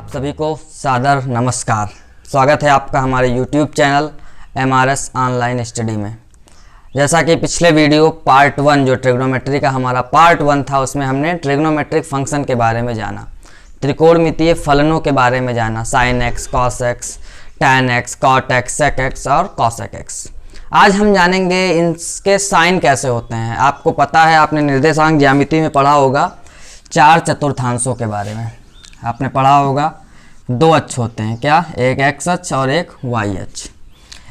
आप सभी को सादर नमस्कार। स्वागत है आपका हमारे YouTube channel MRS online study में। जैसा कि पिछले वीडियो पार्ट 1 जो ट्रिग्नोमेट्री का हमारा पार्ट 1 था, उसमें हमने ट्रिग्नोमेट्रिक फंक्शन के बारे में जाना, त्रिकोणमितीय फलनों के बारे में जाना, sine x, cos x, tan x, cot x, sec x और कॉसेक एक्स। आज हम जानेंगे इनके साइन कैसे होते हैं। आपको पता है, आपने निर्देशांक ज्यामिति में पढ़ा होगा 4 चतुर्थांशों के बारे में। आपने पढ़ा होगा 2 अक्ष होते हैं, क्या, एक एक्स अक्ष और एक वाई अक्ष।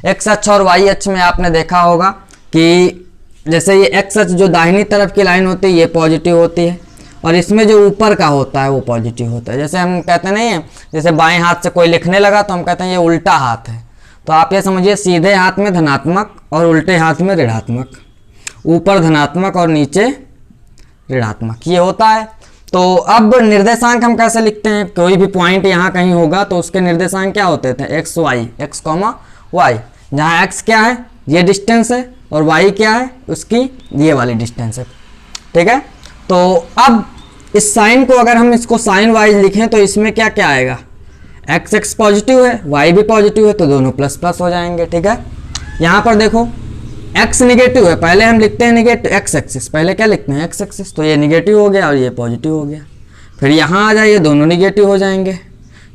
एक्स अक्ष और वाई अक्ष में आपने देखा होगा कि जैसे ये एक्स अक्ष जो दाहिनी तरफ की लाइन होती है ये पॉजिटिव होती है, और इसमें जो ऊपर का होता है वो पॉजिटिव होता है। जैसे हम कहते नहीं है, जैसे बाएं हाथ से कोई लिखने लगा तो हम कहते हैं ये उल्टा हाथ है। तो आप ये समझिए, सीधे हाथ में धनात्मक और उल्टे हाथ में ऋणात्मक, ऊपर धनात्मक और नीचे ऋणात्मक, ये होता है। तो अब निर्देशांक हम कैसे लिखते हैं? कोई भी पॉइंट यहाँ कहीं होगा तो उसके निर्देशांक क्या होते थे? X y, x comma y, जहाँ एक्स क्या है, ये डिस्टेंस है, और वाई क्या है, उसकी ये वाली डिस्टेंस है। ठीक है, तो अब इस साइन को अगर हम इसको साइन वाइज लिखें तो इसमें क्या क्या आएगा? एक्स एक्स पॉजिटिव है, वाई भी पॉजिटिव है, तो दोनों प्लस प्लस हो जाएंगे। ठीक है, यहाँ पर देखो x निगेटिव है, पहले हम लिखते हैं निगेटिव एक्स एक्सिस, पहले क्या लिखते हैं एक्स एक्सिस, तो ये निगेटिव हो गया और ये पॉजिटिव हो गया। फिर यहाँ आ जाइए, दोनों निगेटिव हो जाएंगे।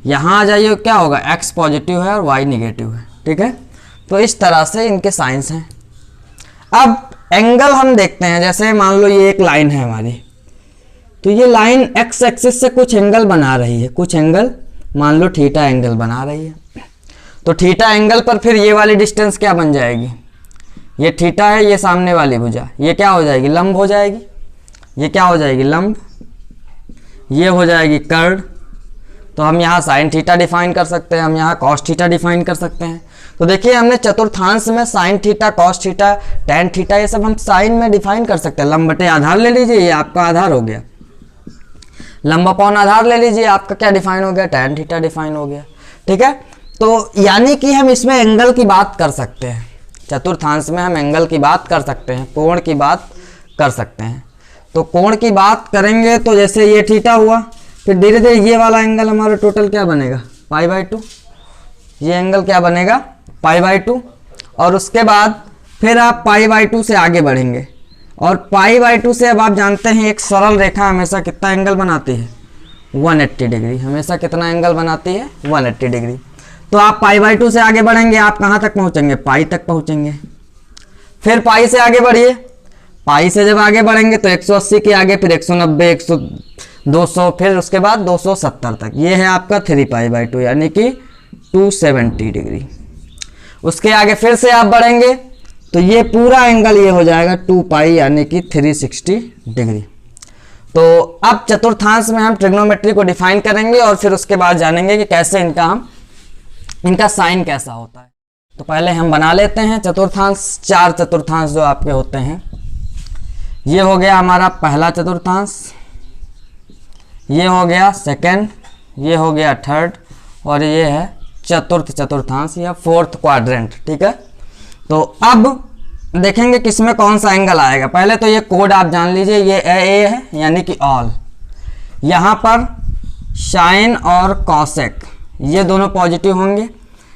यहाँ आ जाइए, क्या होगा, x पॉजिटिव है और y निगेटिव है। ठीक है, तो इस तरह से इनके साइंस हैं। अब एंगल हम देखते हैं, जैसे मान लो ये एक लाइन है हमारी, तो ये लाइन x एक्सिस से कुछ एंगल बना रही है, कुछ एंगल, मान लो थीटा एंगल बना रही है। तो थीटा एंगल पर फिर ये वाली डिस्टेंस क्या बन जाएगी? ये थीटा है, ये सामने वाली भुजा, ये क्या हो जाएगी, लंब हो जाएगी। ये क्या हो जाएगी, लंब। ये हो जाएगी कर्ण। तो हम यहाँ साइन थीटा डिफाइन कर सकते हैं, हम यहाँ कॉस थीटा डिफाइन कर सकते हैं। तो देखिए, हमने चतुर्थांश में sign theta, cos theta, tan theta, ये सब हम साइन में डिफाइन कर सकते हैं। लंब बटे आधार ले लीजिए, ये आपका आधार हो गया। लंब अपॉन आधार ले लीजिए, आपका क्या डिफाइन हो गया, टैन थीटा डिफाइन हो गया। ठीक है, तो यानी कि हम इसमें एंगल की बात कर सकते हैं। चतुर्थांश में हम एंगल की बात कर सकते हैं, कोण की बात कर सकते हैं। तो कोण की बात करेंगे तो जैसे ये थीटा हुआ, फिर धीरे धीरे ये वाला एंगल हमारा टोटल क्या बनेगा, π/2। ये एंगल क्या बनेगा, π/2। और उसके बाद फिर आप π/2 से आगे बढ़ेंगे, और π/2 से अब आप जानते हैं एक सरल रेखा हमेशा कितना एंगल बनाती है, 180 डिग्री। हमेशा कितना एंगल बनाती है, 180 डिग्री। तो आप π/2 से आगे बढ़ेंगे, आप कहाँ तक पहुँचेंगे, पाई तक पहुँचेंगे। फिर पाई से आगे बढ़िए, पाई से जब आगे बढ़ेंगे तो 180 के आगे फिर 190, 100, 200, फिर उसके बाद 270 तक। ये है आपका 3π/2 यानी कि 270 डिग्री। उसके आगे फिर से आप बढ़ेंगे तो ये पूरा एंगल ये हो जाएगा 2π यानी कि 360 डिग्री। तो अब चतुर्थांश में हम ट्रिग्नोमेट्री को डिफाइन करेंगे और फिर उसके बाद जानेंगे कि कैसे इनका साइन कैसा होता है। तो पहले हम बना लेते हैं चतुर्थांश। 4 चतुर्थांश जो आपके होते हैं, ये हो गया हमारा पहला चतुर्थांश, ये हो गया सेकंड, ये हो गया थर्ड, और ये है चतुर्थ चतुर्थांश या फोर्थ क्वाड्रेंट। ठीक है, तो अब देखेंगे किसमें कौन सा एंगल आएगा। पहले तो ये कोड आप जान लीजिए, ये ए है यानी कि ऑल। यहाँ पर साइन और कॉसेक ये दोनों पॉजिटिव होंगे।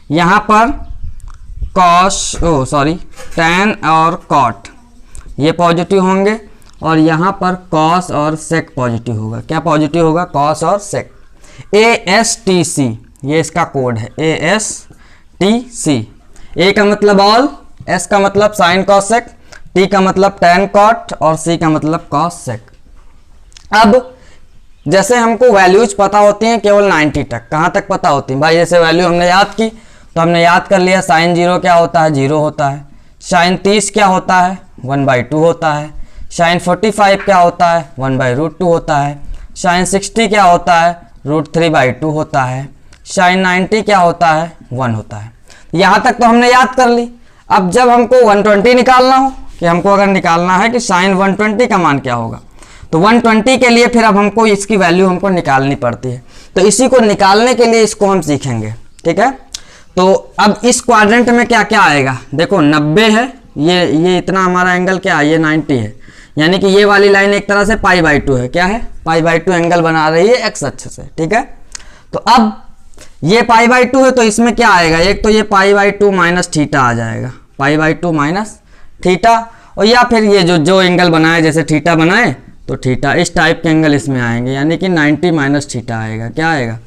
यहाँ पर टैन और कॉट ये पॉजिटिव होंगे, और यहाँ पर कॉस और सेक पॉजिटिव होगा। क्या पॉजिटिव होगा, कॉस और सेक। ASTC ये इसका कोड है, ASTC। A का मतलब ऑल, S का मतलब साइन कॉसेक, T का मतलब टैन कॉट, और C का मतलब कॉस सेक। अब जैसे हमको वैल्यूज पता होती हैं केवल 90 तक, कहाँ तक पता होती हैं भाई? जैसे वैल्यू हमने याद की तो हमने याद कर लिया, साइन 0 क्या होता है, 0 होता है। साइन 30 क्या होता है, 1/2 होता है। साइन 45 क्या होता है, 1/√2 होता है। साइन 60 क्या होता है, √3/2 होता है। साइन 90 क्या होता है, 1 होता है। यहाँ तक तो हमने याद कर ली। अब जब हमको 120 निकालना हो, कि हमको अगर निकालना है कि साइन 120 का मान क्या होगा, तो 120 के लिए फिर अब हमको इसकी वैल्यू हमको निकालनी पड़ती है। तो इसी को निकालने के लिए इसको हम सीखेंगे। ठीक है, तो अब इस क्वाड्रेंट में क्या क्या आएगा, देखो 90 है, ये इतना हमारा एंगल क्या है, ये 90 है, यानी कि ये वाली लाइन एक तरह से π/2 है। क्या है, π/2 एंगल बना रही है एक्स अक्ष से। ठीक है, तो अब ये पाई बाई 2 है तो इसमें क्या आएगा, एक तो ये पाई बाई 2 माइनस थीटा आ जाएगा, पाई बाई 2 माइनस थीटा, और या फिर ये जो एंगल बनाए जैसे थीटा बनाए तो थीटा, इस टाइप के एंगल इसमें आएंगे, यानी कि 90 माइनस थीटा आएगा। क्या आएगा,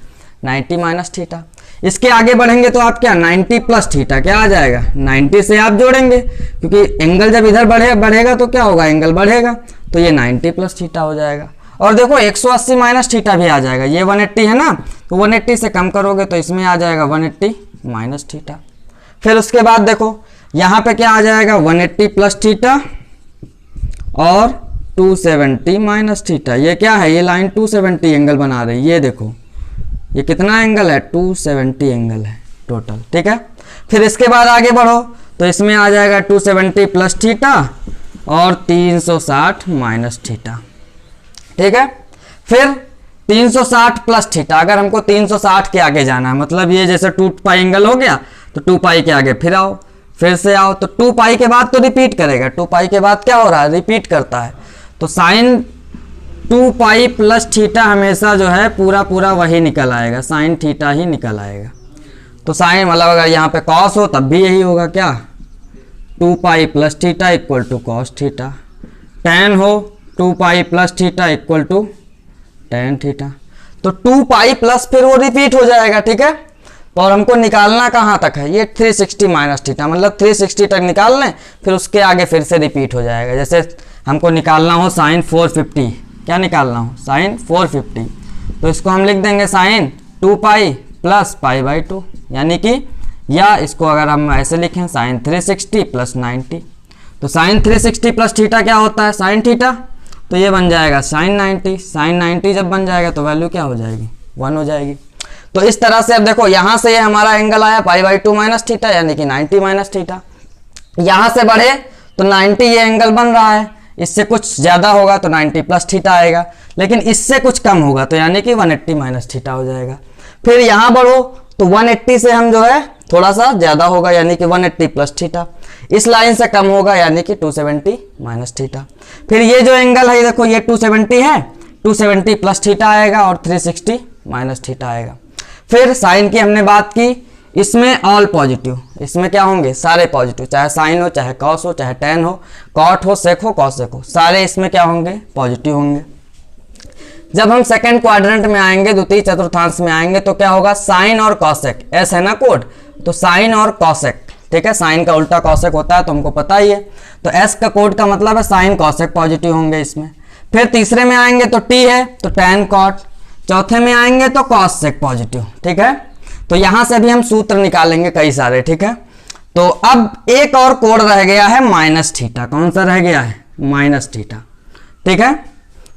90 माइनस थीटा। इसके आगे बढ़ेंगे तो आप क्या 90 प्लस थीटा क्या आ जाएगा, 90 से आप जोड़ेंगे क्योंकि एंगल जब इधर बढ़ेगा तो क्या होगा, एंगल बढ़ेगा, तो ये 90 प्लस थीटा हो जाएगा। और देखो 180 माइनस थीटा भी आ जाएगा, ये 180 है ना, तो 180 से कम करोगे तो इसमें आ जाएगा 180 माइनस थीटा। फिर उसके बाद देखो यहाँ पे क्या आ जाएगा, 180 प्लस थीटा और 270 माइनस थीटा। ये क्या है, ये लाइन 270 एंगल बना रही है, ये देखो ये कितना एंगल है, 270 एंगल है टोटल, ठीक है। फिर इसके बाद आगे बढ़ो तो इसमें आ जाएगा 270 प्लस थीटा और 360 माइनस थीटा, ठीक है। फिर 360 प्लस थीटा, अगर हमको 360 के आगे जाना है, मतलब ये जैसे 2 पाई एंगल हो गया तो 2 पाई के आगे फिर आओ, फिर से आओ, तो 2 पाई के बाद तो रिपीट करेगा, 2 पाई के बाद क्या हो रहा है, रिपीट करता है। तो साइन 2 पाई प्लस थीटा हमेशा जो है पूरा वही निकल आएगा, साइन थीटा ही निकल आएगा। तो साइन मतलब अगर यहाँ पे कॉस हो तब भी यही होगा, क्या 2 pi plus theta equal to cos theta, tan हो 2 pi plus theta equal to tan theta. तो 2 पाई प्लस फिर वो रिपीट हो जाएगा, ठीक है। तो और हमको निकालना कहाँ तक है, ये 360 माइनस थीटा, मतलब 360 तक निकाल लें, फिर उसके आगे फिर से रिपीट हो जाएगा। जैसे हमको निकालना हो साइन 450, क्या निकालना हो, साइन 450, तो इसको हम लिख देंगे sine 2 pi plus pi by 2, यानी कि, या इसको अगर हम ऐसे लिखें साइन 360 प्लस 90, तो साइन 360 प्लस थीटा क्या होता है, साइन थीटा, तो ये बन जाएगा साइन 90, साइन 90 जब बन जाएगा तो वैल्यू क्या हो जाएगी, 1 हो जाएगी। तो इस तरह से अब देखो यहाँ से ये हमारा एंगल आया पाई बाई 2 माइनस थीटा, यानी कि 90 माइनस थीटा। यहाँ से बढ़े तो 90 ये एंगल बन रहा है, इससे कुछ ज़्यादा होगा तो 90 प्लस थीटा आएगा, लेकिन इससे कुछ कम होगा तो यानी कि 180 माइनस थीटा हो जाएगा। फिर यहाँ बढ़ो तो 180 से हम जो है थोड़ा सा ज़्यादा होगा, यानी कि 180 प्लस थीटा, इस लाइन से कम होगा यानी कि 270 माइनस थीटा। फिर ये जो एंगल है देखो ये 270 है, 270 प्लस थीटा आएगा और 360 माइनस थीटा आएगा। फिर साइन की हमने बात की, इसमें ऑल पॉजिटिव, इसमें क्या होंगे, सारे पॉजिटिव, चाहे साइन हो, चाहे कॉस हो, चाहे टेन हो, कॉट हो, सेक हो, कॉसेक हो, सारे इसमें क्या होंगे, पॉजिटिव होंगे। जब हम सेकंड क्वाड्रेंट में आएंगे, द्वितीय चतुर्थांश में आएंगे, तो क्या होगा, साइन और कॉसेक, ऐसा है ना कोड, तो साइन और कॉसेक, ठीक है, साइन का उल्टा कॉसेक होता है तो हमको पता ही है, तो एस का कोड का मतलब है साइन कॉसेक पॉजिटिव होंगे इसमें। फिर तीसरे में आएंगे तो टी है तो टेन कॉट, चौथे में आएंगे तो कॉस सेक पॉजिटिव, ठीक है। तो यहां से भी हम सूत्र निकालेंगे कई सारे, ठीक है। तो अब एक और कोड रह गया है माइनस थीटा, कौन सा रह गया है, माइनस थीटा, ठीक है।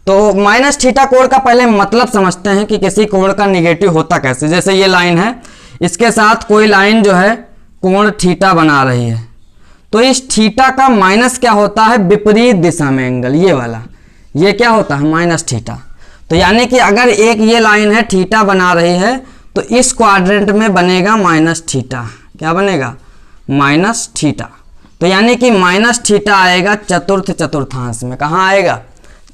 तो माइनस थीटा कोड का पहले मतलब समझते हैं कि किसी कोण का निगेटिव होता कैसे। जैसे ये लाइन है, इसके साथ कोई लाइन जो है कोण थीटा बना रही है, तो इस थीटा का माइनस क्या होता है, विपरीत दिशा में एंगल, ये वाला, ये क्या होता है, माइनस थीटा। तो यानी कि अगर एक ये लाइन है थीटा बना रही है तो इस क्वाड्रेंट में बनेगा माइनस थीटा, क्या बनेगा, माइनस थीटा। तो यानी कि माइनस थीटा आएगा चतुर्थ चतुर्थांश में, कहाँ आएगा,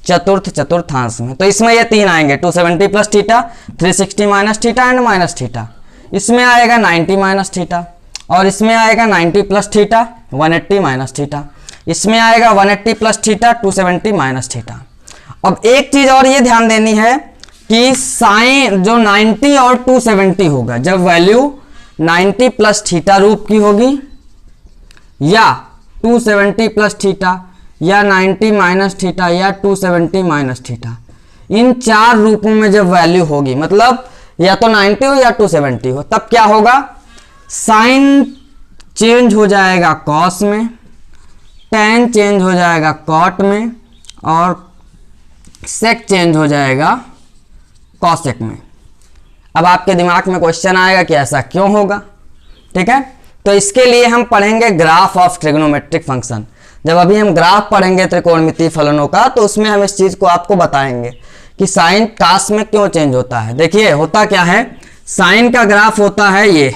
चतुर्थ चतुर्थांश में। तो इसमें ये तीन आएंगे, 270 plus theta, 360 minus theta and minus theta. इसमें आएगा 90 माइनस थीटा, और इसमें आएगा 90 प्लस थीटा, 180 माइनस थीटा। इसमें आएगा 180 प्लस थीटा, 270 माइनस थीटा। अब एक चीज और ये ध्यान देनी है कि साइन जो 90 और 270 होगा, जब वैल्यू 90 प्लस थीटा रूप की होगी या 270 प्लस थीटा या 90 माइनस थीटा या 270 माइनस थीटा, इन चार रूपों में जब वैल्यू होगी, मतलब या तो 90 हो या 270 हो, तब क्या होगा, साइन चेंज हो जाएगा कॉस में, टेन चेंज हो जाएगा कॉट में, और सेक चेंज हो जाएगा कॉसेक में। अब आपके दिमाग में क्वेश्चन आएगा कि ऐसा क्यों होगा, ठीक है। तो इसके लिए हम पढ़ेंगे ग्राफ ऑफ ट्रिग्नोमेट्रिक फंक्शन। जब अभी हम ग्राफ पढ़ेंगे त्रिकोणमितीय फलनों का, तो उसमें हम इस चीज को आपको बताएंगे कि साइन कास में क्यों चेंज होता है। देखिए होता क्या है, साइन का ग्राफ होता है, ये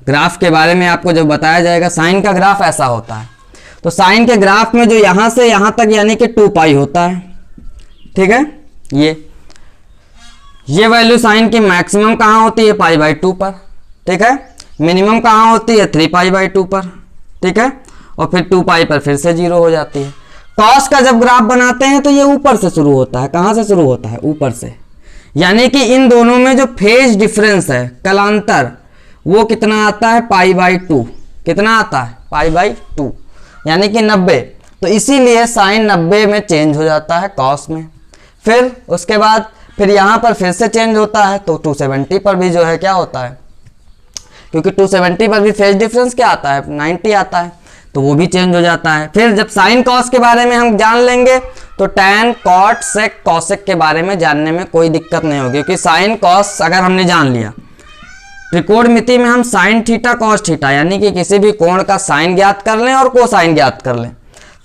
ग्राफ के बारे में आपको जब बताया जाएगा, साइन का ग्राफ ऐसा होता है। तो साइन के ग्राफ में जो यहां से यहां तक यानी कि 2 पाई होता है, ठीक है, ये ये वैल्यू साइन की मैक्सिमम कहाँ होती है, π/2 पर, ठीक है। मिनिमम कहाँ होती है, 3π/2 पर, ठीक है। और फिर 2π पर फिर से 0 हो जाती है। कॉस का जब ग्राफ बनाते हैं तो ये ऊपर से शुरू होता है। कहाँ से शुरू होता है, ऊपर से। यानी कि इन दोनों में जो फेज डिफरेंस है, कलांतर, वो कितना आता है, π/2। कितना आता है, π/2, यानी कि 90। तो इसीलिए साइन 90 में चेंज हो जाता है कॉस में। फिर उसके बाद फिर यहाँ पर फिर से चेंज होता है, तो 270 पर भी जो है क्या होता है, क्योंकि 270 पर भी फेज डिफरेंस क्या आता है, 90 आता है, तो वो भी चेंज हो जाता है। फिर जब साइन कॉस के बारे में हम जान लेंगे तो टैन कॉट सेक कॉसेक के बारे में जानने में कोई दिक्कत नहीं होगी, क्योंकि साइन कॉस अगर हमने जान लिया, त्रिकोणमिति में हम साइन थीटा कॉस थीटा यानी कि किसी भी कोण का साइन ज्ञात कर लें और कोसाइन ज्ञात कर लें,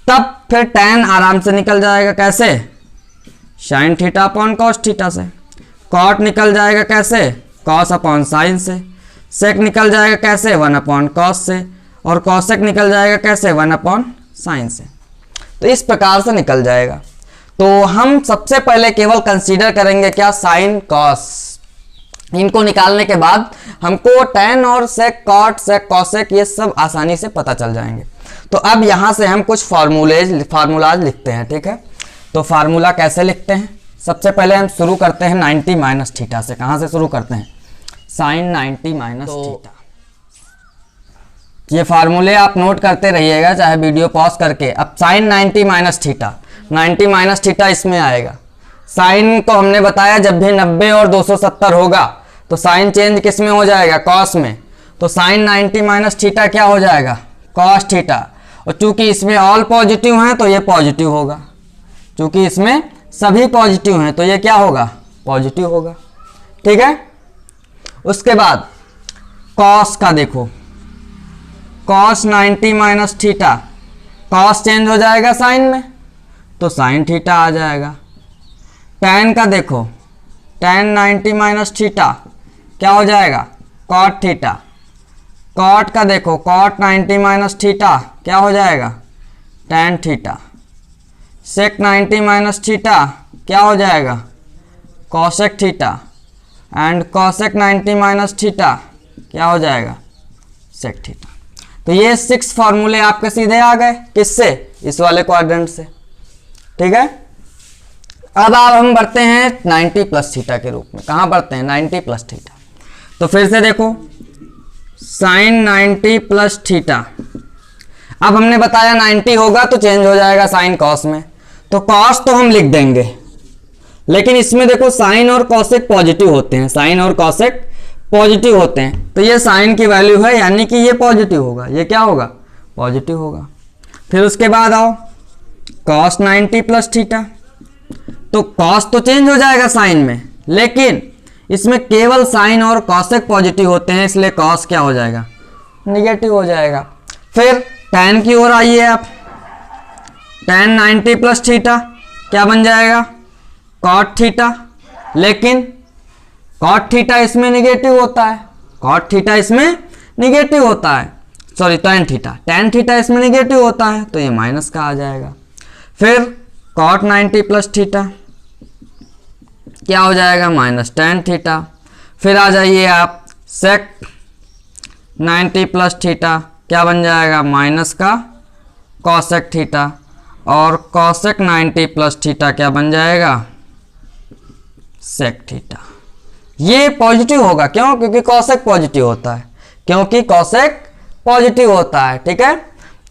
तब फिर टैन आराम से निकल जाएगा। कैसे, sine theta upon cos theta से। कॉट निकल जाएगा कैसे, कॉस अपॉन साइन से। सेक निकल जाएगा कैसे, 1 अपॉन कॉस से। और कॉसेक निकल जाएगा कैसे, 1 अपॉन साइन से। तो इस प्रकार से निकल जाएगा। तो हम सबसे पहले केवल कंसीडर करेंगे क्या, साइन कॉस। इनको निकालने के बाद हमको टैन और सेक कॉट सेक कॉसेक ये सब आसानी से पता चल जाएंगे। तो अब यहाँ से हम कुछ फार्मूलाज लिखते हैं, ठीक है। तो फार्मूला कैसे लिखते हैं, सबसे पहले हम शुरू करते हैं 90 माइनस थीटा से। कहाँ से शुरू करते हैं, साइन 90 माइनस थीटा। ये फार्मूले आप नोट करते रहिएगा, चाहे वीडियो पॉज करके। अब sine 90 minus theta, 90 minus theta इसमें आएगा। साइन को हमने बताया जब भी 90 और 270 होगा तो साइन चेंज किस में हो जाएगा, कॉस में। तो साइन 90 माइनस थीटा क्या हो जाएगा, कॉस थीटा। और चूंकि इसमें ऑल पॉजिटिव हैं तो ये पॉजिटिव होगा, चूंकि इसमें सभी पॉजिटिव हैं तो ये क्या होगा, पॉजिटिव होगा, ठीक है। उसके बाद कॉस का देखो, cos 90 minus theta, cos change हो जाएगा साइन में तो साइन थीटा आ जाएगा। टैन का देखो, टैन 90 माइनस थीटा क्या हो जाएगा, कॉट थीटा। कॉट का देखो, कॉट 90 माइनस थीटा क्या हो जाएगा, टैन थीटा। सेक 90 माइनस थीटा क्या हो जाएगा, cosec theta. And cosec 90 minus theta क्या हो जाएगा, सेक थीटा। तो ये 6 फार्मूले आपके सीधे आ गए, किससे, इस वाले क्वाड्रेंट से, ठीक है। अब हम बढ़ते हैं 90 प्लस थीटा के रूप में। कहाँ बढ़ते हैं, 90 प्लस थीटा। तो फिर से देखो, साइन 90 प्लस थीटा। अब हमने बताया 90 होगा तो चेंज हो जाएगा साइन कॉस में, तो कॉस तो हम लिख देंगे, लेकिन इसमें देखो साइन और कॉसेक पॉजिटिव होते हैं, साइन और कॉसेक पॉजिटिव होते हैं। तो ये साइन की वैल्यू है, यानी कि ये पॉजिटिव होगा, ये क्या होगा, पॉजिटिव होगा। फिर उसके बाद आओ कॉस 90 प्लस थीटा। तो कॉस तो चेंज हो जाएगा साइन में, लेकिन इसमें केवल साइन और कॉसेक पॉजिटिव होते हैं, इसलिए कॉस क्या हो जाएगा, निगेटिव हो जाएगा। फिर टैन की ओर आइए आप, टैन 90 प्लस थीटा क्या बन जाएगा, कॉट थीटा। लेकिन कॉट थीटा इसमें निगेटिव होता है, कॉट थीटा इसमें निगेटिव होता है, सॉरी टैन थीटा इसमें निगेटिव होता है, तो ये माइनस का आ जाएगा। फिर कॉट 90 प्लस थीटा क्या हो जाएगा, माइनस टैन थीटा। फिर आ जाइए आप, सेक 90 प्लस थीटा क्या बन जाएगा, माइनस का कॉसेक थीटा। और कॉसेक 90 प्लस थीटा क्या बन जाएगा, सेक थीटा। ये पॉजिटिव होगा, क्यों, क्योंकि कॉसेक पॉजिटिव होता है, क्योंकि कॉसेक पॉजिटिव होता है, ठीक है।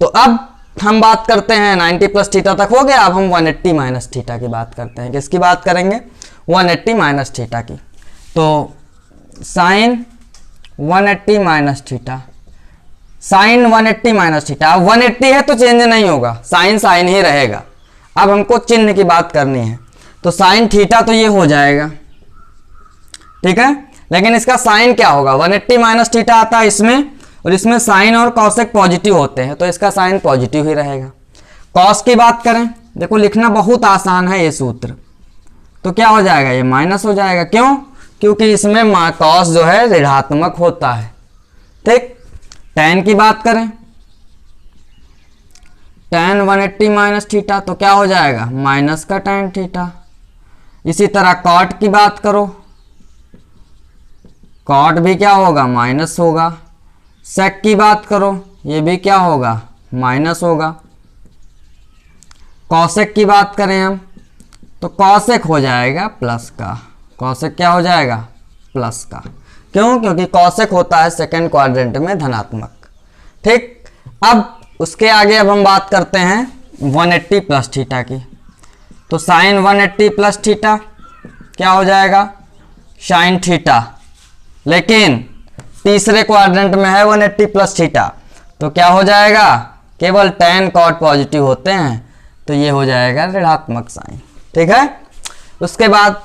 तो अब हम बात करते हैं 90 प्लस थीटा तक हो गया। अब हम 180 माइनस थीटा की बात करते हैं। किसकी बात करेंगे, 180 माइनस थीटा की। तो sine 180 minus theta, sine 180 minus theta. अब 180 है तो चेंज नहीं होगा, साइन साइन ही रहेगा। अब हमको चिन्ह की बात करनी है, तो साइन थीटा तो ये हो जाएगा, ठीक है। लेकिन इसका साइन क्या होगा, 180 माइनस थीटा आता है इसमें, और इसमें साइन और कॉसेक पॉजिटिव होते हैं, तो इसका साइन पॉजिटिव ही रहेगा। कॉस की बात करें, देखो लिखना बहुत आसान है ये सूत्र, तो क्या हो जाएगा, ये माइनस हो जाएगा। क्यों, क्योंकि इसमें कॉस जो है ऋणात्मक होता है, ठीक। टैन की बात करें, टैन 180 माइनस थीटा तो क्या हो जाएगा, माइनस का टैन थीटा। इसी तरह कॉट की बात करो, कॉट भी क्या होगा, माइनस होगा। सेक की बात करो, ये भी क्या होगा, माइनस होगा। कॉसेक की बात करें हम तो कॉसेक हो जाएगा प्लस का। कॉसेक क्या हो जाएगा, प्लस का। क्यों, क्योंकि कॉसेक होता है सेकंड क्वाड्रेंट में धनात्मक। ठीक, अब उसके आगे अब हम बात करते हैं 180 प्लस थीटा की। तो साइन 180 प्लस थीटा क्या हो जाएगा, साइन थीटा, लेकिन तीसरे क्वाड्रेंट में है 180 प्लस थीटा, तो क्या हो जाएगा, केवल tan cot पॉजिटिव होते हैं, तो ये हो जाएगा ऋणात्मक साइन। ठीक है, उसके बाद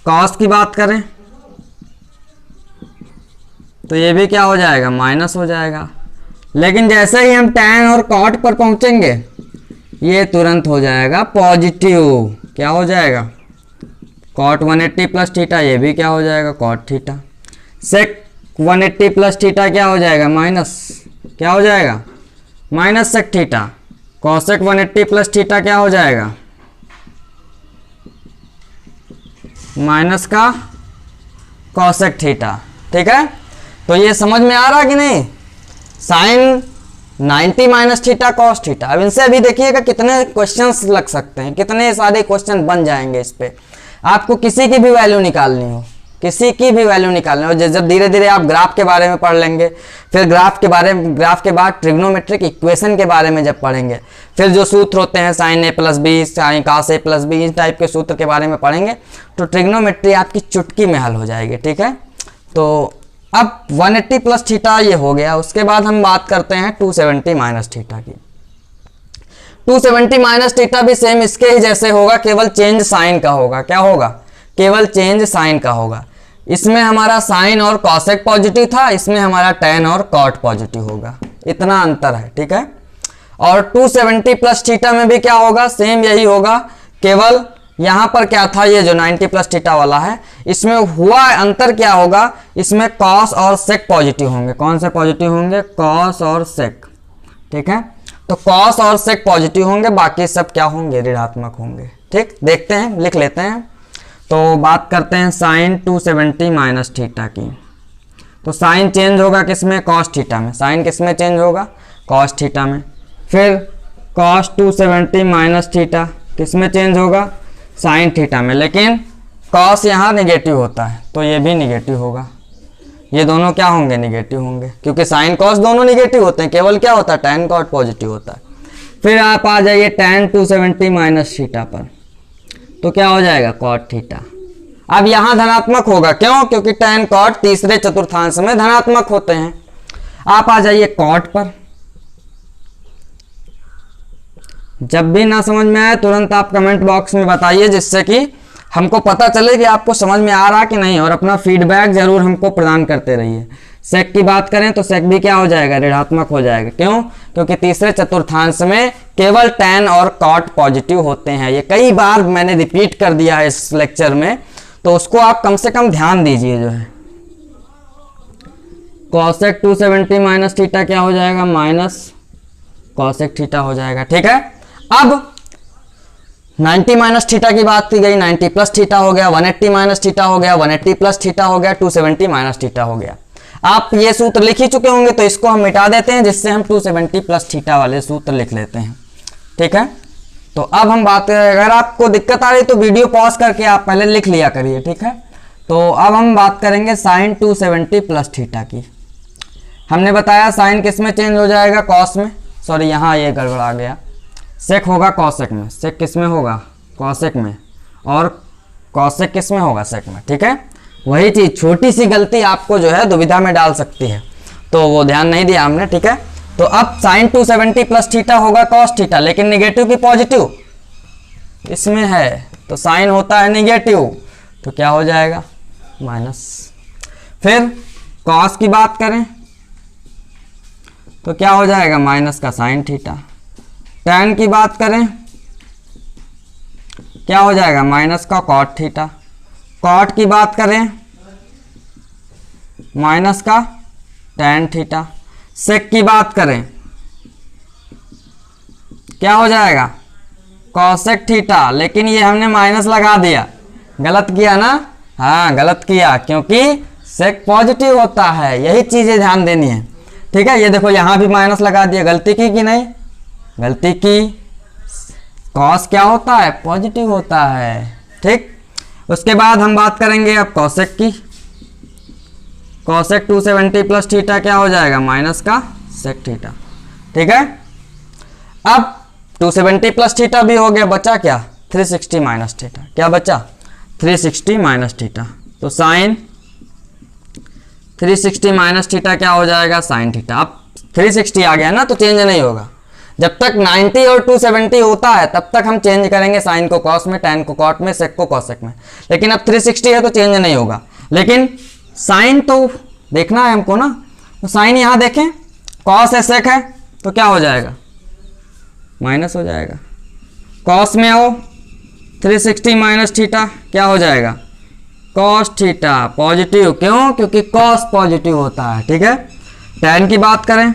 कॉस की बात करें तो ये भी क्या हो जाएगा, माइनस हो जाएगा। लेकिन जैसे ही हम tan और cot पर पहुंचेंगे ये तुरंत हो जाएगा पॉजिटिव। क्या हो जाएगा, cot 180 प्लस थीटा, ये भी क्या हो जाएगा, cot theta. Sec 180 plus theta क्या हो जाएगा, माइनस, क्या हो जाएगा, minus sec theta. Cosec 180 plus theta क्या हो जाएगा, माइनस का कॉसेक थीटा। ठीक है, तो ये समझ में आ रहा कि नहीं, sine 90 minus theta cos theta. अब इनसे अभी देखिएगा कितने क्वेश्चंस लग सकते हैं, कितने सारे क्वेश्चन बन जाएंगे इस पे। आपको किसी की भी वैल्यू निकालनी हो, किसी की भी वैल्यू निकालनी हो, जब धीरे धीरे आप ग्राफ के बारे में पढ़ लेंगे, फिर ग्राफ के बाद ट्रिग्नोमेट्रिक इक्वेशन के बारे में जब पढ़ेंगे, फिर जो सूत्र होते हैं sign A plus B, sine cos A plus B, इस टाइप के सूत्र के बारे में पढ़ेंगे, तो ट्रिग्नोमेट्री आपकी चुटकी में हल हो जाएगी। ठीक है, तो अब 180 प्लस थीटा ये हो गया। उसके बाद हम बात करते हैं 270 माइनस थीटा की। 270 माइनस थीटा भी सेम इसके ही जैसे होगा, केवल चेंज साइन का होगा। क्या होगा, केवल चेंज साइन का होगा। इसमें हमारा साइन और कॉसेक पॉजिटिव था, इसमें हमारा tan और कॉट पॉजिटिव होगा, इतना अंतर है। ठीक है, और 270 प्लस थीटा में भी क्या होगा, सेम यही होगा, केवल यहाँ पर क्या था, ये जो 90 प्लस थीटा वाला है, इसमें हुआ अंतर क्या होगा, इसमें कॉस और सेक पॉजिटिव होंगे। कौन से पॉजिटिव होंगे, कॉस और सेक। ठीक है, तो कॉस और सेक पॉजिटिव होंगे, बाकी सब क्या होंगे, ऋणात्मक होंगे। ठीक, देखते हैं, लिख लेते हैं। तो बात करते हैं साइन 270 माइनस थीटा की। तो साइन चेंज होगा किसमें, कॉस थीटा में। साइन किसमें चेंज होगा, कॉस थीटा में। फिर कॉस 270 माइनस थीटा किसमें चेंज होगा, साइन थीटा में। लेकिन कॉस यहाँ निगेटिव होता है, तो ये भी निगेटिव होगा। ये दोनों क्या होंगे, निगेटिव होंगे, क्योंकि साइन कॉस दोनों निगेटिव होते हैं, केवल क्या होता है, tan कॉट पॉजिटिव होता है। फिर आप आ जाइए tan 270 माइनस थीटा पर, तो क्या हो जाएगा, कॉट थीटा। अब यहां धनात्मक होगा, क्यों, क्योंकि tan कॉट तीसरे चतुर्थांश में धनात्मक होते हैं। आप आ जाइए कॉट पर। जब भी ना समझ में आए तुरंत आप कमेंट बॉक्स में बताइए, जिससे कि हमको पता चले कि आपको समझ में आ रहा कि नहीं, और अपना फीडबैक जरूर हमको प्रदान करते रहिए। सेक की बात करें तो सेक भी क्या हो जाएगा, ऋणात्मक हो जाएगा। क्यों, क्योंकि तीसरे चतुर्थांश में केवल tan और कॉट पॉजिटिव होते हैं। ये कई बार मैंने रिपीट कर दिया है इस लेक्चर में, तो उसको आप कम से कम ध्यान दीजिए। जो है कॉसेक 270 माइनस थीटा क्या हो जाएगा, माइनस कॉसेक थीटा हो जाएगा। ठीक है, अब 90 माइनस थीटा की बात की गई, 90 प्लस थीटा हो गया, 180 माइनस थीटा हो गया, 180 प्लस थीटा हो गया, 270 माइनस थीटा हो गया। आप ये सूत्र लिख ही चुके होंगे, तो इसको हम मिटा देते हैं, जिससे हम 270 प्लस थीटा वाले सूत्र लिख लेते हैं। ठीक है, तो अब हम बात करें, अगर आपको दिक्कत आ रही तो वीडियो पॉज करके आप पहले लिख लिया करिए। ठीक है, तो अब हम बात करेंगे साइन 270 प्लस थीटा की। हमने बताया साइन किस में चेंज हो जाएगा, कॉस में। सॉरी, यहाँ ये गड़बड़ आ गया, सेक होगा कॉसेक में। सेक किस में होगा, कॉसेक में, और कॉसेक किस में होगा, सेक में। ठीक है, वही चीज़, छोटी सी गलती आपको जो है दुविधा में डाल सकती है, तो वो ध्यान नहीं दिया हमने। ठीक है, तो अब साइन 270 प्लस थीटा होगा कॉस थीटा, लेकिन निगेटिव की पॉजिटिव इसमें है, तो साइन होता है निगेटिव, तो क्या हो जाएगा, माइनस। फिर कॉस की बात करें तो क्या हो जाएगा, माइनस का साइन थीटा। tan की बात करें क्या हो जाएगा, माइनस का कॉट थीटा। कॉट की बात करें माइनस का tan थीटा। सेक की बात करें क्या हो जाएगा, कॉसेक थीटा। लेकिन ये हमने माइनस लगा दिया, गलत किया ना, हाँ गलत किया, क्योंकि सेक पॉजिटिव होता है, यही चीजें ध्यान देनी है। ठीक है, ये देखो यहाँ भी माइनस लगा दिया, गलती की कि नहीं, गलती की। कॉस क्या होता है, पॉजिटिव होता है। ठीक, उसके बाद हम बात करेंगे अब कॉसेक की। कॉसेक 270 प्लस थीटा क्या हो जाएगा, माइनस का सेक थीटा। ठीक है, अब 270 प्लस थीटा भी हो गया, बचा क्या, 360 माइनस थीटा। क्या बचा, 360 माइनस थीटा। तो साइन 360 माइनस थीटा क्या हो जाएगा, साइन थीटा। अब 360 आ गया ना, तो चेंज नहीं होगा। जब तक 90 और 270 होता है तब तक हम चेंज करेंगे, साइन को कॉस में, tan को कॉट में, सेक को कॉसेक में। लेकिन अब 360 है तो चेंज नहीं होगा। लेकिन साइन तो देखना है हमको ना, तो साइन यहाँ देखें, कॉस है सेक है तो क्या हो जाएगा, माइनस हो जाएगा। कॉस में आओ, 360 माइनस थीटा क्या हो जाएगा, कॉस थीटा, पॉजिटिव। क्यों, क्योंकि कॉस पॉजिटिव होता है। ठीक है, tan की बात करें,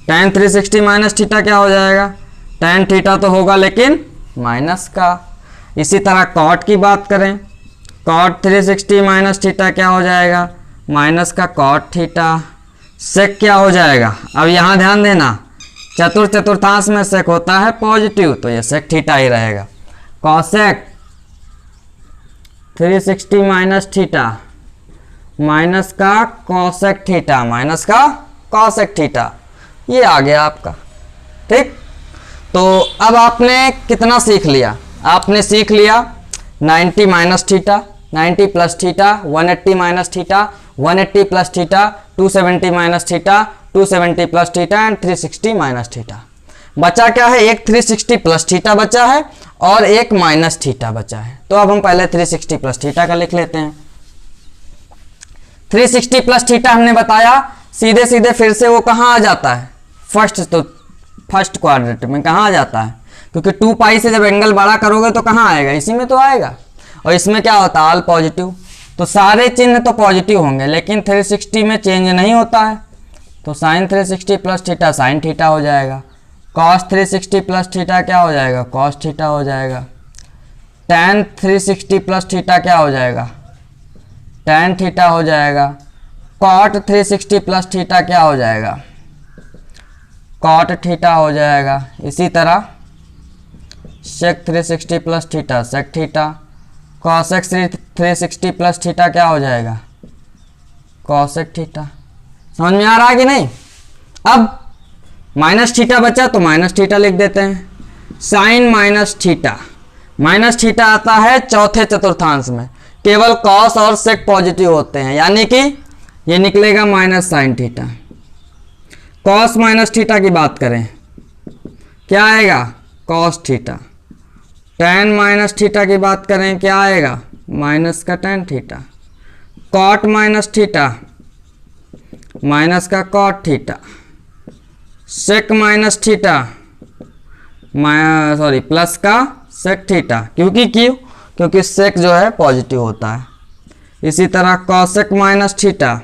tan 360 माइनस थीटा क्या हो जाएगा, tan थीटा तो होगा लेकिन माइनस का। इसी तरह कॉट की बात करें, कॉट 360 माइनस थीटा क्या हो जाएगा, माइनस का कॉट थीटा। सेक क्या हो जाएगा, अब यहाँ ध्यान देना, चतुर्थांश में सेक होता है पॉजिटिव, तो ये सेक थीटा ही रहेगा। कॉसेक 360 माइनस थीटा, माइनस का कॉसेक थीटा, माइनस का कॉसेक थीटा, ये आ गया आपका। ठीक, तो अब आपने कितना सीख लिया, आपने सीख लिया 90 minus theta, 90 plus theta, 180 minus theta, 180 plus theta, 270 minus theta, 270 plus theta and 360 minus theta. बचा क्या है, एक 360 प्लस थीटा बचा है और एक माइनस थीटा बचा है। तो अब हम पहले 360 प्लस थीटा का लिख लेते हैं। 360 प्लस थीटा हमने बताया, सीधे सीधे फिर से वो कहाँ आ जाता है, फर्स्ट क्वाड्रेंट में कहाँ आ जाता है, क्योंकि 2 पाई से जब एंगल बड़ा करोगे तो कहाँ आएगा, इसी में तो आएगा। और इसमें क्या होता है, ऑल पॉजिटिव, तो सारे चिन्ह तो पॉजिटिव होंगे, लेकिन 360 में चेंज नहीं होता है। तो sine 360 plus theta sine theta हो जाएगा। कॉस 360 प्लस थीटा क्या हो जाएगा, कॉस थीटा हो जाएगा। tan 360 प्लस थीटा क्या हो जाएगा, tan थीटा हो जाएगा। कॉट 360 प्लस थीटा क्या हो जाएगा, कॉट थीटा हो जाएगा। इसी तरह sec 360 plus theta sec theta. Cosec 360 plus theta क्या हो जाएगा, कॉसेक थीटा। समझ में आ रहा है कि नहीं। अब माइनस थीटा बचा तो माइनस थीटा लिख देते हैं। Sine minus theta, minus theta आता है चौथे चतुर्थांश में, केवल कॉस और सेक पॉजिटिव होते हैं, यानी कि ये निकलेगा minus sine theta. Cos minus theta की बात करें क्या आएगा, cos theta. tan minus theta की बात करें क्या आएगा, माइनस का tan theta. Cot minus theta, minus का cot theta. Sec minus theta, plus का सेक थीटा। क्योंकि सेक जो है पॉजिटिव होता है। इसी तरह कॉसेक माइनस थीटा,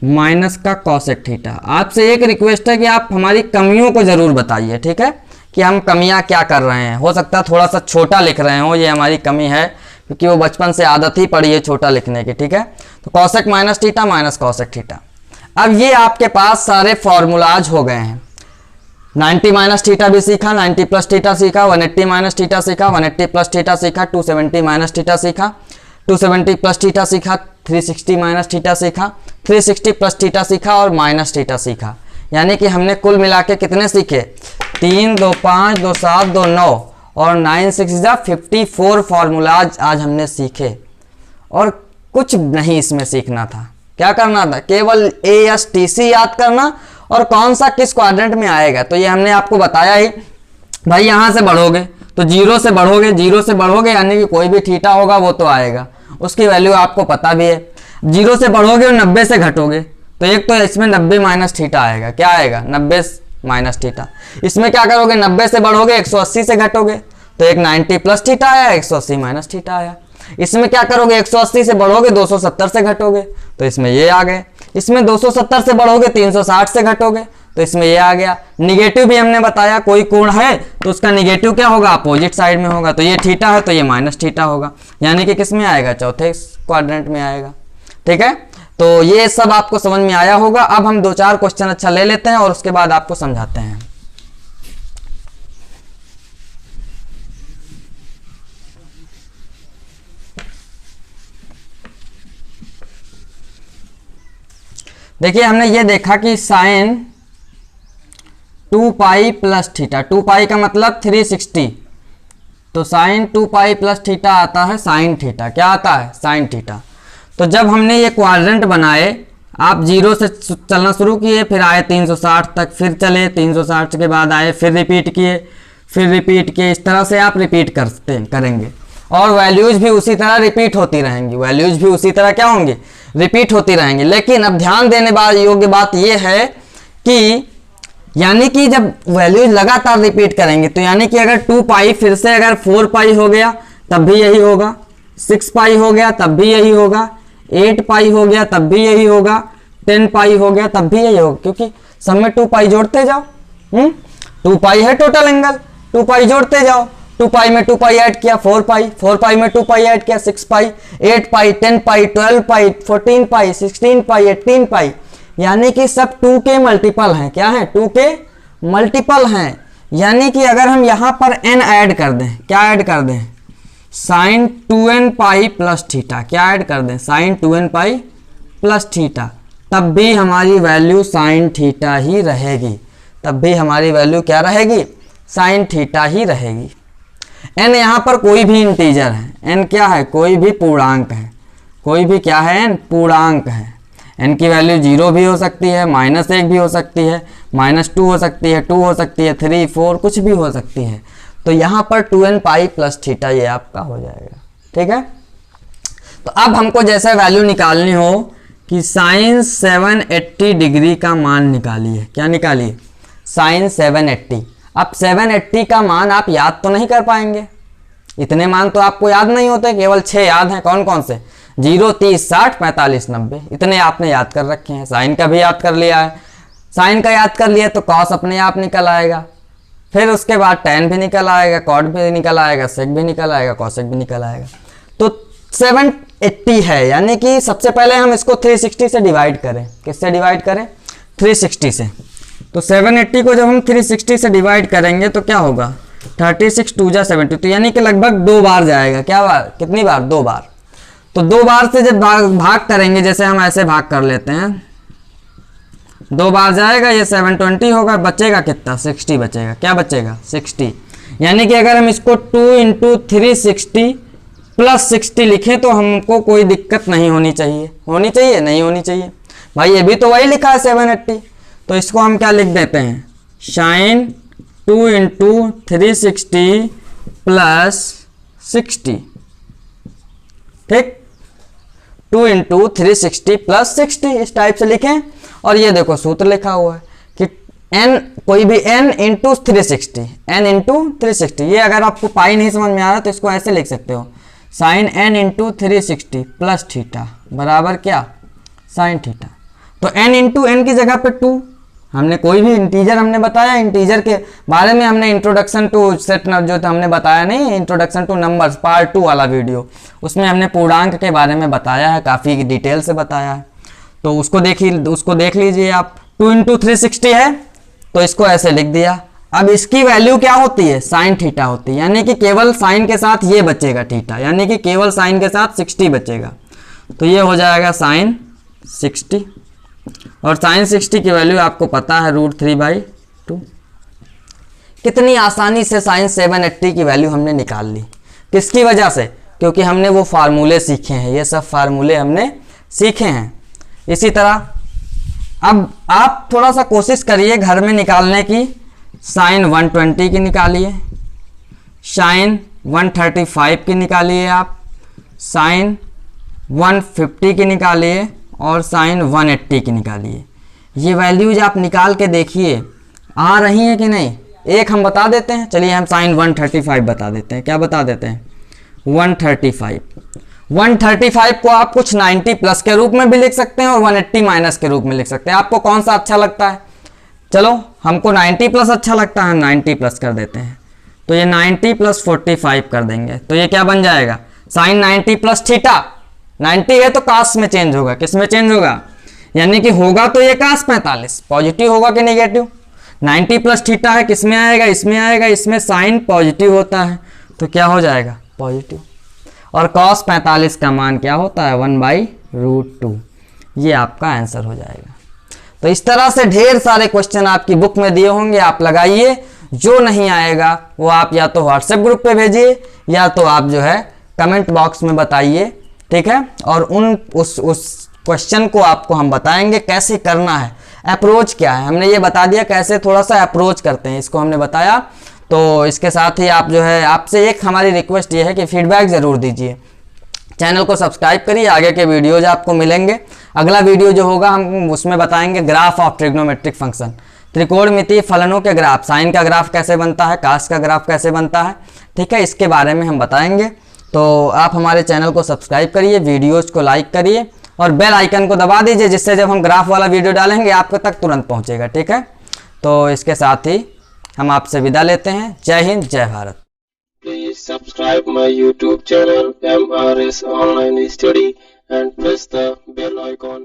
माइनस का कॉसेक थीटा। आपसे एक रिक्वेस्ट है कि आप हमारी कमियों को जरूर बताइए, ठीक है, कि हम कमियां क्या कर रहे हैं। हो सकता है थोड़ा सा छोटा लिख रहे हो, ये हमारी कमी है, क्योंकि वो बचपन से आदत ही पड़ी है छोटा लिखने की। ठीक है, तो cosec minus theta minus cosec theta. अब ये आपके पास सारे फॉर्मूलाज हो गए हैं। 90 माइनस थीटा भी सीखा, 90 प्लस थीटा सीखा, 180 माइनस थीटा सीखा, 180 प्लस थीटा सीखा, 270 माइनस थीटा सीखा, 270 प्लस थीटा सीखा, 360 माइनस थीटा सीखा, 360 प्लस थीटा सीखा और माइनस थीटा सीखा। यानी कि हमने कुल मिला के कितने सीखे, 3 2 5 2 7 2 9 और 9 6 54 फॉर्मूलाज आज हमने सीखे। और कुछ नहीं इसमें सीखना था, क्या करना था, केवल ASTC याद करना और कौन सा किस क्वाड्रेंट में आएगा। तो ये हमने आपको बताया ही, भाई यहाँ से बढ़ोगे तो 0 से बढ़ोगे, 0 से बढ़ोगे यानी कि कोई भी थीटा होगा वो तो आएगा, उसकी वैल्यू आपको पता भी है। 0 से बढ़ोगे और 90 से घटोगे तो एक तो इसमें 90 माइनस थीटा आएगा, क्या आएगा, 90 माइनस थीटा। इसमें क्या करोगे, 90 से बढ़ोगे 180 से घटोगे तो एक 90 प्लस थीटा आया, 180 माइनस थीटा आया। इसमें क्या करोगे, 180 से बढ़ोगे 270 से घटोगे तो इसमें ये आ गए। इसमें 270 से बढ़ोगे 360 से घटोगे तो इसमें ये आ गया। निगेटिव भी हमने बताया, कोई कोण है तो उसका निगेटिव क्या होगा, अपोजिट साइड में होगा। तो ये थीटा है तो ये माइनस थीटा होगा, यानी कि किस में आएगा, चौथे क्वाड्रेंट में आएगा। ठीक है, तो ये सब आपको समझ में आया होगा। अब हम 2-4 क्वेश्चन अच्छा ले लेते हैं और उसके बाद आपको समझाते हैं। देखिए हमने ये देखा कि साइन 2 पाई प्लस थीटा, 2 पाई का मतलब 360, तो साइन 2 पाई प्लस थीटा आता है साइन थीटा। क्या आता है, साइन थीटा। तो जब हमने ये क्वाड्रेंट बनाए, आप 0 से चलना शुरू किए, फिर आए 360 तक, फिर चले 360 के बाद आए, फिर रिपीट किए, फिर रिपीट किए, इस तरह से आप रिपीट करेंगे और वैल्यूज भी उसी तरह रिपीट होती रहेंगी, वैल्यूज भी उसी तरह क्या होंगी, रिपीट होती रहेंगी। लेकिन अब ध्यान देने योग्य बात यह है कि यानी कि जब वैल्यूज लगातार रिपीट करेंगे, तो यानी कि अगर 2 पाई फिर से अगर 4 पाई हो गया तब भी यही होगा, 6 पाई हो गया तब भी यही होगा, 8 पाई हो गया तब भी यही होगा, 10 पाई हो गया तब भी यही होगा, क्योंकि सब में 2 पाई जोड़ते जाओ। 2 पाई है टोटल एंगल, 2 पाई जोड़ते जाओ। 2 पाई में 2 पाई ऐड किया 4 पाई, 4 पाई में 2 पाई ऐड किया 6 पाई, 8 पाई, 10 पाई, 12 पाई, 14 पाई, 16 पाई, 18 पाई, यानी कि सब 2 के मल्टीपल हैं। क्या है, 2 के मल्टीपल हैं। यानी कि अगर हम यहां पर n ऐड कर दें, क्या ऐड कर दें, sine 2n pi plus theta, क्या ऐड कर दें, sine 2n pi plus theta, तब भी हमारी वैल्यू साइन थीटा ही रहेगी, तब भी हमारी वैल्यू क्या रहेगी, साइन थीटा ही रहेगी। n यहाँ पर कोई भी इंटीजर है, n क्या है, कोई भी पूर्णांक है, कोई भी क्या है, n पूर्णांक है। n की वैल्यू 0 भी हो सकती है, -1 भी हो सकती है, -2 हो सकती है, 2 हो सकती है, 3, 4 कुछ भी हो सकती है। तो यहाँ पर 2n पाई प्लस थीटा ये आपका हो जाएगा। ठीक है, तो अब हमको जैसे वैल्यू निकालनी हो कि साइन 780 डिग्री का मान निकालिए। क्या निकालिए, साइन 780। अब 780 का मान आप याद तो नहीं कर पाएंगे, इतने मान तो आपको याद नहीं होते, केवल 6 याद हैं। कौन कौन से, 0, 30, 60, 45, 90, इतने आपने याद कर रखे हैं। साइन का भी याद कर लिया है, साइन का याद कर लिया तो कॉस अपने आप निकल आएगा, फिर उसके बाद टैन भी निकल आएगा, कॉट भी निकल आएगा, सेक भी निकल आएगा, कॉसेक भी निकल आएगा। तो 780 है, यानी कि सबसे पहले हम इसको 360 से डिवाइड करें। किससे डिवाइड करें, 360 से। तो 780 को जब हम 360 से डिवाइड करेंगे तो क्या होगा, 36 2 जा 70, तो यानी कि लगभग 2 बार जाएगा। क्या बार, कितनी बार, 2 बार। तो 2 बार से जब भाग करेंगे, जैसे हम ऐसे भाग कर लेते हैं, 2 बार जाएगा, ये 720 होगा, बचेगा कितना, 60 बचेगा। क्या बचेगा, 60। यानी कि अगर हम इसको 2 × 360 + 60 लिखें तो हमको कोई दिक्कत नहीं होनी चाहिए। होनी चाहिए, नहीं होनी चाहिए भाई, ये भी तो वही लिखा है 780। तो इसको हम क्या लिख देते हैं, साइन 2 × 360 + 60। ठीक, 2 × 360 + 60 इस टाइप से लिखें। और ये देखो सूत्र लिखा हुआ है कि n, कोई भी n × 360, n × 360। ये अगर आपको पाई नहीं समझ में आ रहा तो इसको ऐसे लिख सकते हो, साइन n × 360 + थीटा बराबर क्या, साइन थीटा। तो n × n की जगह पे 2, हमने कोई भी इंटीजर हमने बताया, इंटीजर के बारे में हमने इंट्रोडक्शन टू सेट जो हमने बताया नहीं, इंट्रोडक्शन टू नंबर्स पार्ट 2 वाला वीडियो, उसमें हमने पूर्णांक के बारे में बताया है, काफ़ी डिटेल से बताया है। तो उसको देख लीजिए आप। 2 × 360 है तो इसको ऐसे लिख दिया। अब इसकी वैल्यू क्या होती है, साइन थीटा होती है, यानी कि केवल साइन के साथ ये बचेगा थीटा, यानी कि केवल साइन के साथ 60 बचेगा। तो ये हो जाएगा साइन 60, और साइन 60 की वैल्यू आपको पता है √3/2। कितनी आसानी से साइन 780 की वैल्यू हमने निकाल ली। किसकी वजह से, क्योंकि हमने वो फार्मूले सीखे हैं, ये सब फार्मूले हमने सीखे हैं। इसी तरह अब आप थोड़ा सा कोशिश करिए घर में निकालने की। साइन 120 की निकालिए, साइन 135 की निकालिए, आप साइन 150 की निकालिए, और साइन 180 की निकालिए। ये वैल्यूज आप निकाल के देखिए आ रही हैं कि नहीं। एक हम बता देते हैं, चलिए हम साइन 135 बता देते हैं। क्या बता देते हैं, 135 को आप कुछ 90 प्लस के रूप में भी लिख सकते हैं और 180 माइनस के रूप में लिख सकते हैं। आपको कौन सा अच्छा लगता है, चलो हमको 90 प्लस अच्छा लगता है, 90 प्लस कर देते हैं। तो ये 90 प्लस 45 कर देंगे, तो ये क्या बन जाएगा, साइन 90 प्लस थीटा। 90 है तो कास में चेंज होगा, किस में चेंज होगा, यानी कि होगा तो ये कास 45, पॉजिटिव होगा कि नेगेटिव। 90 प्लस थीटा है, किस में आएगा, इसमें आएगा, इसमें साइन पॉजिटिव होता है तो क्या हो जाएगा, पॉजिटिव। और कॉस 45 का मान क्या होता है, 1/√2। ये आपका आंसर हो जाएगा। तो इस तरह से ढेर सारे क्वेश्चन आपकी बुक में दिए होंगे, आप लगाइए। जो नहीं आएगा वो आप या तो व्हाट्सएप ग्रुप पे भेजिए या तो आप जो है कमेंट बॉक्स में बताइए, ठीक है। और उस क्वेश्चन को आपको हम बताएंगे कैसे करना है, अप्रोच क्या है, हमने ये बता दिया कैसे थोड़ा सा अप्रोच करते हैं, इसको हमने बताया। तो इसके साथ ही आप जो है, आपसे एक हमारी रिक्वेस्ट ये है कि फीडबैक ज़रूर दीजिए, चैनल को सब्सक्राइब करिए, आगे के वीडियोज आपको मिलेंगे। अगला वीडियो जो होगा हम उसमें बताएंगे ग्राफ ऑफ ट्रिग्नोमेट्रिक फंक्शन, त्रिकोणमितीय फलनों के ग्राफ, साइन का ग्राफ कैसे बनता है, कास का ग्राफ कैसे बनता है, ठीक है, इसके बारे में हम बताएंगे। तो आप हमारे चैनल को सब्सक्राइब करिए, वीडियोज़ को लाइक करिए और बेल आइकन को दबा दीजिए, जिससे जब हम ग्राफ वाला वीडियो डालेंगे आपको तक तुरंत पहुँचेगा, ठीक है। तो इसके साथ ही हम आपसे विदा लेते हैं। जय हिंद, जय Bharat. Please subscribe my YouTube channel MRS Online Study and press the bell icon.